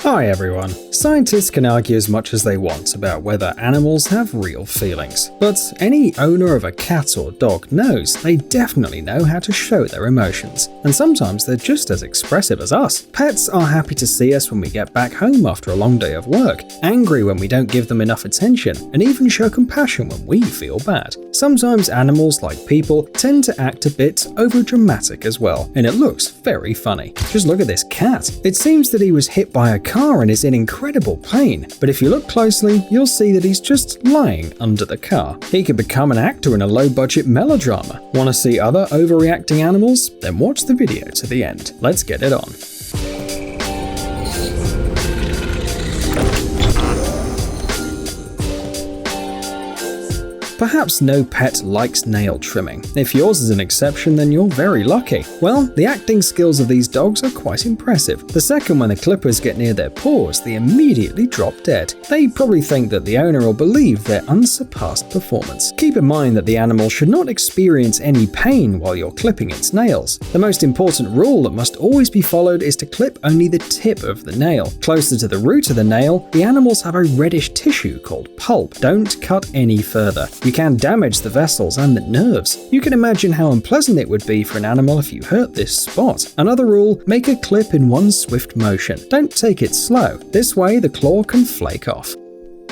Hi everyone. Scientists can argue as much as they want about whether animals have real feelings, but any owner of a cat or dog knows they definitely know how to show their emotions, and sometimes they're just as expressive as us. Pets are happy to see us when we get back home after a long day of work, angry when we don't give them enough attention, and even show compassion when we feel bad. Sometimes animals, like people, tend to act a bit overdramatic as well, and it looks very funny. Just look at this cat. It seems that he was hit by a car and is in incredible pain, but if you look closely, you'll see that he's just lying under the car. He could become an actor in a low-budget melodrama. Want to see other overreacting animals? Then watch the video to the end. Let's get it on. Perhaps no pet likes nail trimming. If yours is an exception, then you're very lucky. Well, the acting skills of these dogs are quite impressive. The second when the clippers get near their paws, they immediately drop dead. They probably think that the owner will believe their unsurpassed performance. Keep in mind that the animal should not experience any pain while you're clipping its nails. The most important rule that must always be followed is to clip only the tip of the nail. Closer to the root of the nail, the animals have a reddish tissue called pulp. Don't cut any further. You can damage the vessels and the nerves. You can imagine how unpleasant it would be for an animal if you hurt this spot. Another rule, make a clip in one swift motion. Don't take it slow. This way the claw can flake off.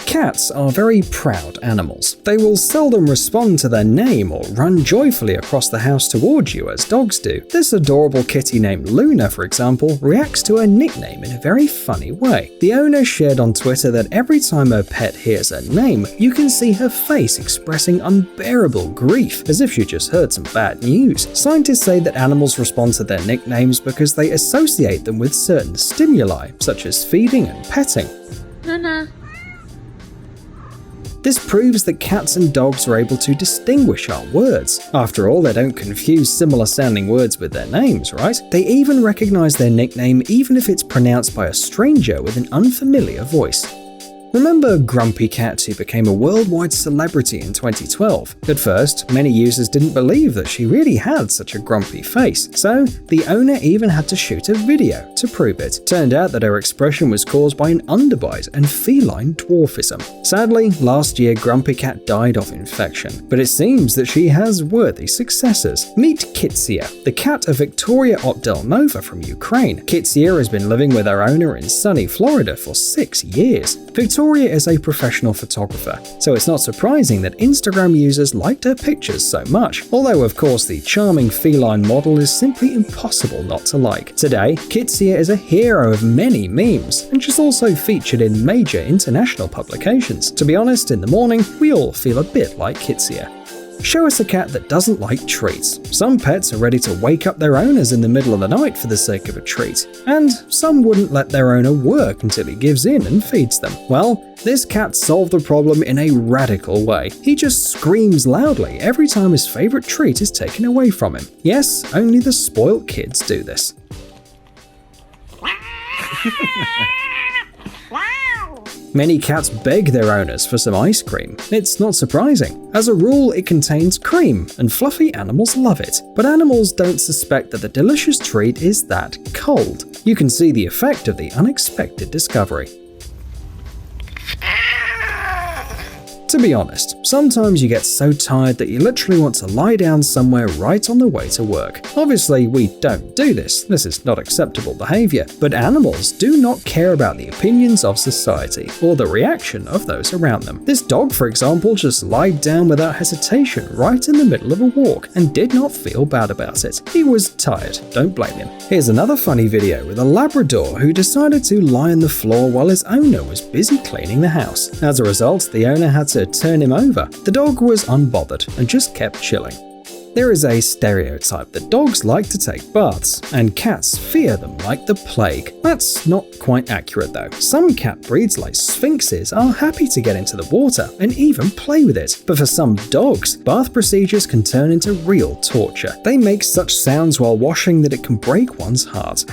Cats are very proud animals. They will seldom respond to their name or run joyfully across the house towards you as dogs do. This adorable kitty named Luna, for example, reacts to her nickname in a very funny way. The owner shared on Twitter that every time her pet hears her name, you can see her face expressing unbearable grief, as if she just heard some bad news. Scientists say that animals respond to their nicknames because they associate them with certain stimuli, such as feeding and petting. Nana. This proves that cats and dogs are able to distinguish our words. After all, they don't confuse similar sounding words with their names, right? They even recognize their nickname even if it's pronounced by a stranger with an unfamiliar voice. Remember Grumpy Cat, who became a worldwide celebrity in 2012? At first, many users didn't believe that she really had such a grumpy face, so the owner even had to shoot a video to prove it. Turned out that her expression was caused by an underbite and feline dwarfism. Sadly, last year Grumpy Cat died of infection, but it seems that she has worthy successors. Meet Kitsia, the cat of Victoria Otdelnova from Ukraine. Kitsia has been living with her owner in sunny Florida for 6 years. Victoria is a professional photographer, so it's not surprising that Instagram users liked her pictures so much, although of course the charming feline model is simply impossible not to like. Today, Kitsia is a hero of many memes, and she's also featured in major international publications. To be honest, in the morning, we all feel a bit like Kitsia. Show us a cat that doesn't like treats. Some pets are ready to wake up their owners in the middle of the night for the sake of a treat, and some wouldn't let their owner work until he gives in and feeds them. Well, this cat solved the problem in a radical way. He just screams loudly every time his favorite treat is taken away from him. Yes, only the spoilt kids do this. Many cats beg their owners for some ice cream. It's not surprising. As a rule, it contains cream, and fluffy animals love it. But animals don't suspect that the delicious treat is that cold. You can see the effect of the unexpected discovery. To be honest, sometimes you get so tired that you literally want to lie down somewhere right on the way to work. Obviously, we don't do this. This is not acceptable behavior. But animals do not care about the opinions of society or the reaction of those around them. This dog, for example, just lied down without hesitation right in the middle of a walk and did not feel bad about it. He was tired. Don't blame him. Here's another funny video with a Labrador who decided to lie on the floor while his owner was busy cleaning the house. As a result, the owner had to turn him over. The dog was unbothered and just kept chilling. There is a stereotype that dogs like to take baths, and cats fear them like the plague. That's not quite accurate though. Some cat breeds like Sphinxes are happy to get into the water and even play with it. But for some dogs, bath procedures can turn into real torture. They make such sounds while washing that it can break one's heart.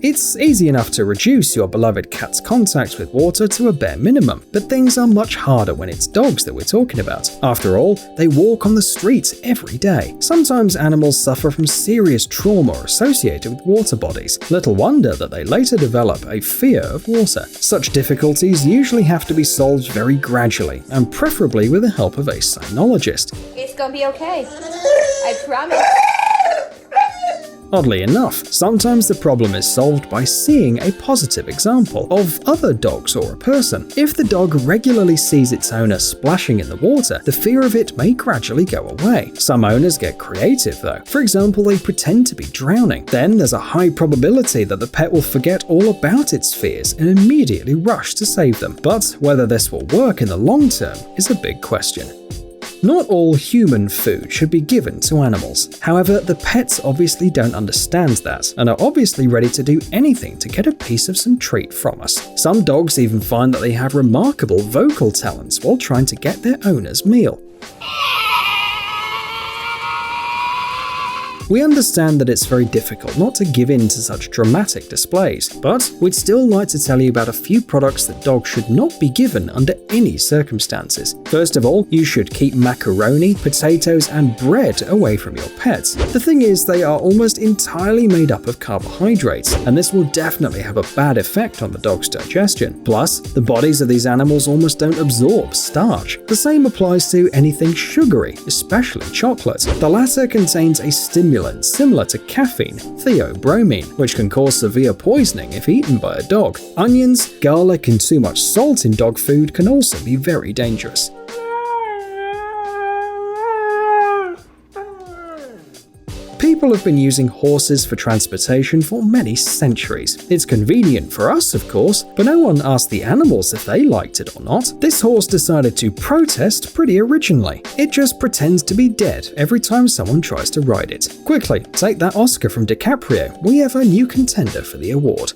It's easy enough to reduce your beloved cat's contact with water to a bare minimum, but things are much harder when it's dogs that we're talking about. After all, they walk on the streets every day. Sometimes animals suffer from serious trauma associated with water bodies. Little wonder that they later develop a fear of water. Such difficulties usually have to be solved very gradually, and preferably with the help of a cynologist. It's gonna be okay. I promise. Oddly enough, sometimes the problem is solved by seeing a positive example of other dogs or a person. If the dog regularly sees its owner splashing in the water, the fear of it may gradually go away. Some owners get creative though. For example, they pretend to be drowning. Then there's a high probability that the pet will forget all about its fears and immediately rush to save them. But whether this will work in the long term is a big question. Not all human food should be given to animals. However, the pets obviously don't understand that, and are obviously ready to do anything to get a piece of some treat from us. Some dogs even find that they have remarkable vocal talents while trying to get their owner's meal. We understand that it's very difficult not to give in to such dramatic displays, but we'd still like to tell you about a few products that dogs should not be given under any circumstances. First of all, you should keep macaroni, potatoes, and bread away from your pets. The thing is, they are almost entirely made up of carbohydrates, and this will definitely have a bad effect on the dog's digestion. Plus, the bodies of these animals almost don't absorb starch. The same applies to anything sugary, especially chocolate. The latter contains a stimulant similar to caffeine, theobromine, which can cause severe poisoning if eaten by a dog. Onions, garlic, and too much salt in dog food can also be very dangerous. People have been using horses for transportation for many centuries. It's convenient for us, of course, but no one asked the animals if they liked it or not. This horse decided to protest pretty originally. It just pretends to be dead every time someone tries to ride it. Quickly, take that Oscar from DiCaprio. We have a new contender for the award.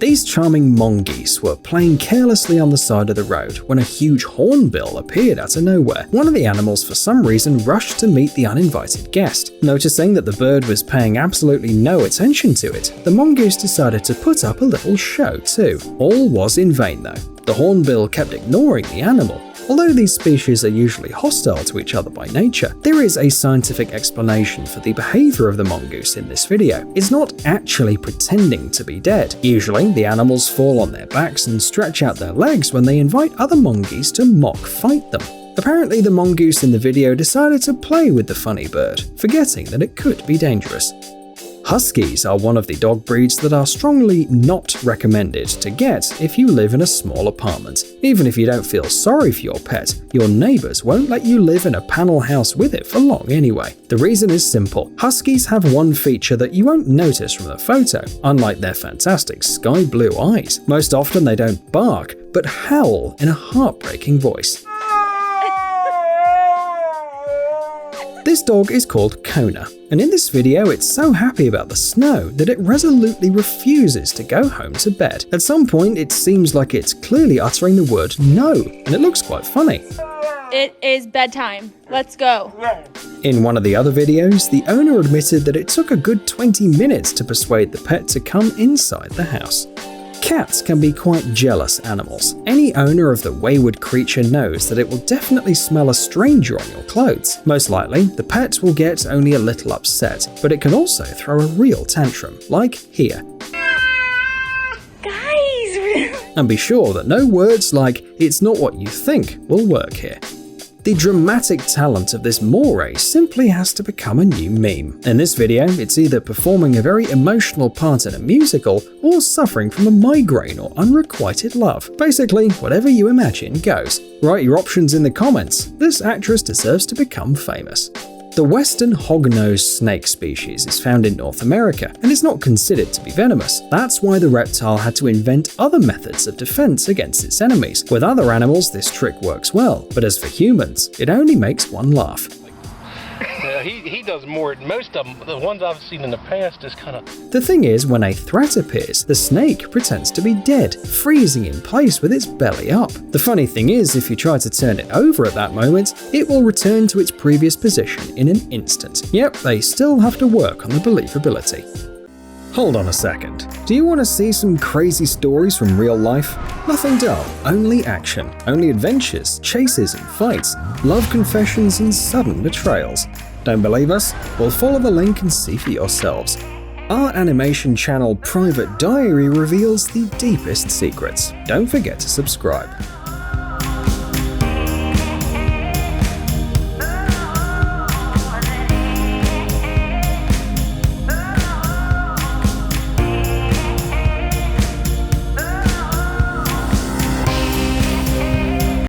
These charming mongoose were playing carelessly on the side of the road when a huge hornbill appeared out of nowhere. One of the animals for some reason rushed to meet the uninvited guest. Noticing that the bird was paying absolutely no attention to it, the mongoose decided to put up a little show too. All was in vain though. The hornbill kept ignoring the animal. Although these species are usually hostile to each other by nature, there is a scientific explanation for the behavior of the mongoose in this video. It's not actually pretending to be dead. Usually, the animals fall on their backs and stretch out their legs when they invite other mongoose to mock fight them. Apparently, the mongoose in the video decided to play with the funny bird, forgetting that it could be dangerous. Huskies are one of the dog breeds that are strongly not recommended to get if you live in a small apartment. Even if you don't feel sorry for your pet, your neighbors won't let you live in a panel house with it for long anyway. The reason is simple. Huskies have one feature that you won't notice from the photo, unlike their fantastic sky blue eyes. Most often they don't bark, but howl in a heartbreaking voice. This dog is called Kona, and in this video it's so happy about the snow that it resolutely refuses to go home to bed. At some point it seems like it's clearly uttering the word no, and it looks quite funny. It is bedtime. Let's go. In one of the other videos, the owner admitted that it took a good 20 minutes to persuade the pet to come inside the house. Cats can be quite jealous animals. Any owner of the wayward creature knows that it will definitely smell a stranger on your clothes. Most likely, the pet will get only a little upset, but it can also throw a real tantrum, like here. Guys! And be sure that no words like, "it's not what you think," will work here. The dramatic talent of this Moray simply has to become a new meme. In this video, it's either performing a very emotional part in a musical or suffering from a migraine or unrequited love. Basically, whatever you imagine goes. Write your options in the comments. This actress deserves to become famous. The western hognose snake species is found in North America and is not considered to be venomous. That's why the reptile had to invent other methods of defense against its enemies. With other animals, this trick works well, but as for humans, it only makes one laugh. He does more. Most of them, the ones I've seen in the past, is kind of... The thing is, when a threat appears, the snake pretends to be dead, freezing in place with its belly up. The funny thing is, if you try to turn it over at that moment, it will return to its previous position in an instant. Yep, they still have to work on the believability. Hold on a second. Do you want to see some crazy stories from real life? Nothing dull, only action, only adventures, chases and fights, love confessions and sudden betrayals. Don't believe us? Well, follow the link and see for yourselves. Our animation channel Private Diary reveals the deepest secrets. Don't forget to subscribe.